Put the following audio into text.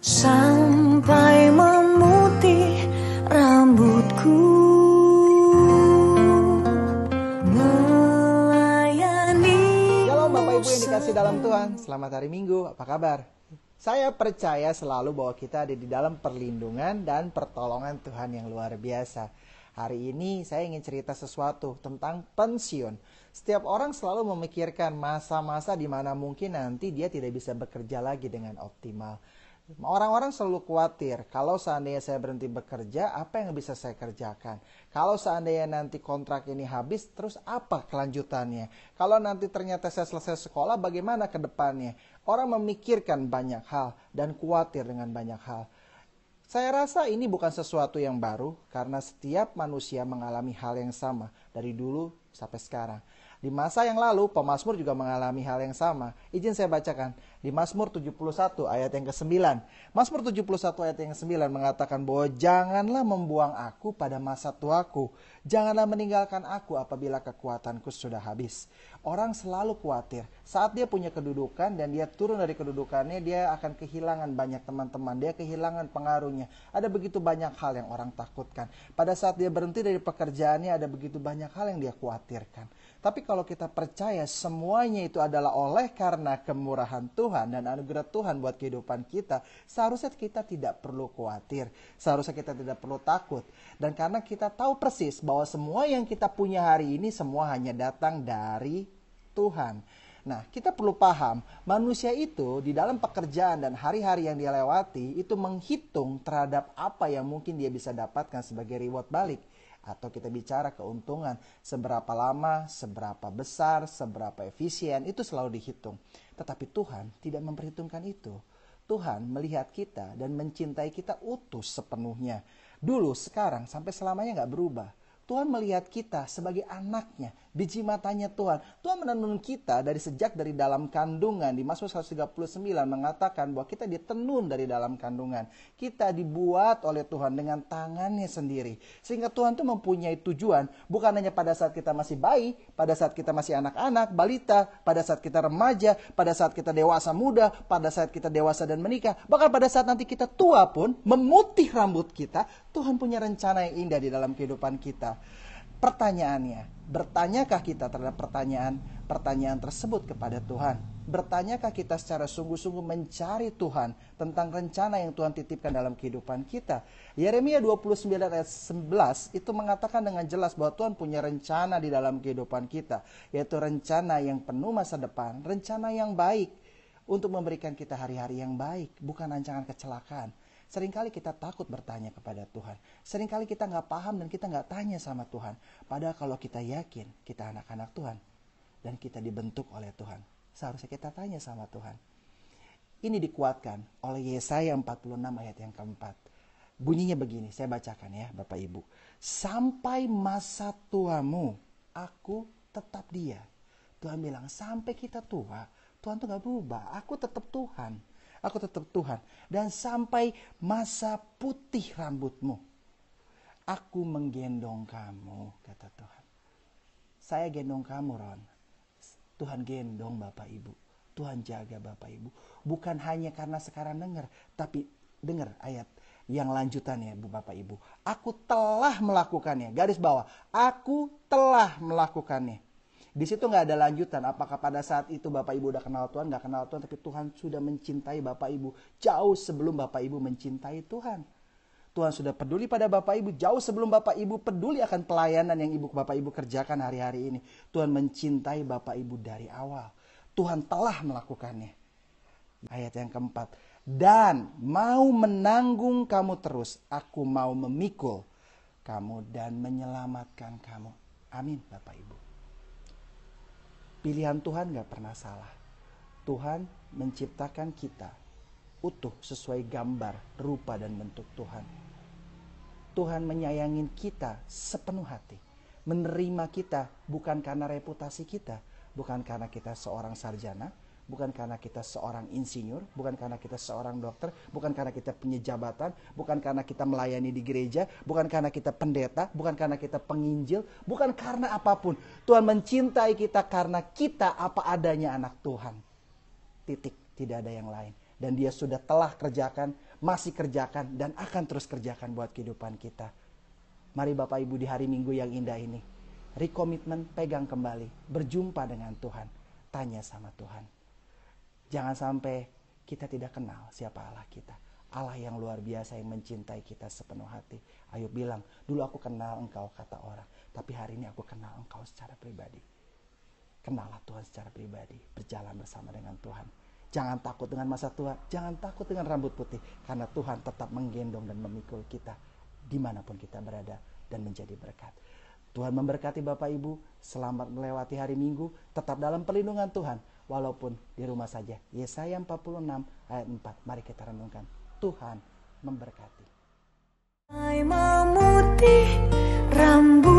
Sampai memutih rambutku, melayani. Shalom Bapak Ibu yang dikasih dalam Tuhan. Selamat hari Minggu, apa kabar? Saya percaya selalu bahwa kita ada di dalam perlindungan dan pertolongan Tuhan yang luar biasa. Hari ini saya ingin cerita sesuatu tentang pensiun. Setiap orang selalu memikirkan masa-masa di mana mungkin nanti dia tidak bisa bekerja lagi dengan optimal. Orang-orang selalu khawatir, kalau seandainya saya berhenti bekerja, apa yang bisa saya kerjakan? Kalau seandainya nanti kontrak ini habis, terus apa kelanjutannya? Kalau nanti ternyata saya selesai sekolah, bagaimana ke depannya? Orang memikirkan banyak hal dan khawatir dengan banyak hal. Saya rasa ini bukan sesuatu yang baru, karena setiap manusia mengalami hal yang sama, dari dulu sampai sekarang. Di masa yang lalu, pemazmur juga mengalami hal yang sama. Izin saya bacakan. Di Mazmur 71 ayat yang ke-9. Mazmur 71 ayat yang ke-9 mengatakan bahwa janganlah membuang aku pada masa tuaku. Janganlah meninggalkan aku apabila kekuatanku sudah habis. Orang selalu khawatir. Saat dia punya kedudukan dan dia turun dari kedudukannya, dia akan kehilangan banyak teman-teman. Dia kehilangan pengaruhnya. Ada begitu banyak hal yang orang takutkan. Pada saat dia berhenti dari pekerjaannya, ada begitu banyak hal yang dia khawatirkan. Tapi kalau kita percaya semuanya itu adalah oleh karena kemurahan Tuhan dan anugerah Tuhan buat kehidupan kita, seharusnya kita tidak perlu khawatir, seharusnya kita tidak perlu takut. Dan karena kita tahu persis bahwa semua yang kita punya hari ini semua hanya datang dari Tuhan. Nah, kita perlu paham, manusia itu di dalam pekerjaan dan hari-hari yang dia lewati itu menghitung terhadap apa yang mungkin dia bisa dapatkan sebagai reward balik. Atau kita bicara keuntungan, seberapa lama, seberapa besar, seberapa efisien, itu selalu dihitung. Tetapi Tuhan tidak memperhitungkan itu. Tuhan melihat kita dan mencintai kita utuh sepenuhnya. Dulu, sekarang, sampai selamanya gak berubah. Tuhan melihat kita sebagai anaknya, biji matanya Tuhan. Tuhan menenun kita dari dalam kandungan. Di Mazmur 139 mengatakan bahwa kita ditenun dari dalam kandungan. Kita dibuat oleh Tuhan dengan tangannya sendiri. Sehingga Tuhan itu mempunyai tujuan, bukan hanya pada saat kita masih bayi, pada saat kita masih anak-anak, balita, pada saat kita remaja, pada saat kita dewasa muda, pada saat kita dewasa dan menikah. Bahkan pada saat nanti kita tua pun, memutih rambut kita, Tuhan punya rencana yang indah di dalam kehidupan kita. Pertanyaannya, bertanyakah kita terhadap pertanyaan tersebut kepada Tuhan? Bertanyakah kita secara sungguh-sungguh mencari Tuhan tentang rencana yang Tuhan titipkan dalam kehidupan kita? Yeremia 29 ayat 11 itu mengatakan dengan jelas bahwa Tuhan punya rencana di dalam kehidupan kita, yaitu rencana yang penuh masa depan, rencana yang baik untuk memberikan kita hari-hari yang baik, bukan rancangan kecelakaan. Seringkali kita takut bertanya kepada Tuhan. Seringkali kita nggak paham dan kita nggak tanya sama Tuhan. Padahal kalau kita yakin kita anak-anak Tuhan dan kita dibentuk oleh Tuhan, seharusnya kita tanya sama Tuhan. Ini dikuatkan oleh Yesaya 46 ayat yang keempat. Bunyinya begini, saya bacakan ya Bapak Ibu. Sampai masa tuamu, aku tetap dia. Tuhan bilang sampai kita tua, Tuhan tuh nggak berubah. Aku tetap Tuhan. Aku tetap Tuhan. Dan sampai masa putih rambutmu, aku menggendong kamu, kata Tuhan. Saya gendong kamu, Ron. Tuhan gendong Bapak Ibu. Tuhan jaga Bapak Ibu. Bukan hanya karena sekarang dengar, tapi dengar ayat yang lanjutannya, Bapak Ibu. Aku telah melakukannya. Garis bawah. Aku telah melakukannya. Di situ nggak ada lanjutan. Apakah pada saat itu Bapak Ibu udah kenal Tuhan, nggak kenal Tuhan, tapi Tuhan sudah mencintai Bapak Ibu jauh sebelum Bapak Ibu mencintai Tuhan. Tuhan sudah peduli pada Bapak Ibu jauh sebelum Bapak Ibu peduli akan pelayanan yang Bapak Ibu kerjakan hari-hari ini. Tuhan mencintai Bapak Ibu dari awal. Tuhan telah melakukannya. Ayat yang keempat. Dan mau menanggung kamu terus. Aku mau memikul kamu dan menyelamatkan kamu. Amin Bapak Ibu. Pilihan Tuhan gak pernah salah. Tuhan menciptakan kita utuh sesuai gambar, rupa dan bentuk Tuhan. Tuhan menyayangin kita sepenuh hati. Menerima kita bukan karena reputasi kita. Bukan karena kita seorang sarjana. Bukan karena kita seorang insinyur, bukan karena kita seorang dokter, bukan karena kita punya jabatan, bukan karena kita melayani di gereja, bukan karena kita pendeta, bukan karena kita penginjil, bukan karena apapun. Tuhan mencintai kita karena kita apa adanya anak Tuhan. Titik, tidak ada yang lain. Dan dia sudah telah kerjakan, masih kerjakan, dan akan terus kerjakan buat kehidupan kita. Mari Bapak Ibu di hari Minggu yang indah ini, rekomitmen, pegang kembali, berjumpa dengan Tuhan, tanya sama Tuhan. Jangan sampai kita tidak kenal siapa Allah kita. Allah yang luar biasa yang mencintai kita sepenuh hati. Ayub bilang, dulu aku kenal engkau kata orang, tapi hari ini aku kenal engkau secara pribadi. Kenallah Tuhan secara pribadi, berjalan bersama dengan Tuhan. Jangan takut dengan masa tua, jangan takut dengan rambut putih, karena Tuhan tetap menggendong dan memikul kita dimanapun kita berada dan menjadi berkat. Tuhan memberkati Bapak Ibu, selamat melewati hari Minggu, tetap dalam perlindungan Tuhan, walaupun di rumah saja. Yesaya 46 ayat 4, mari kita renungkan. Tuhan memberkati. Memutih rambut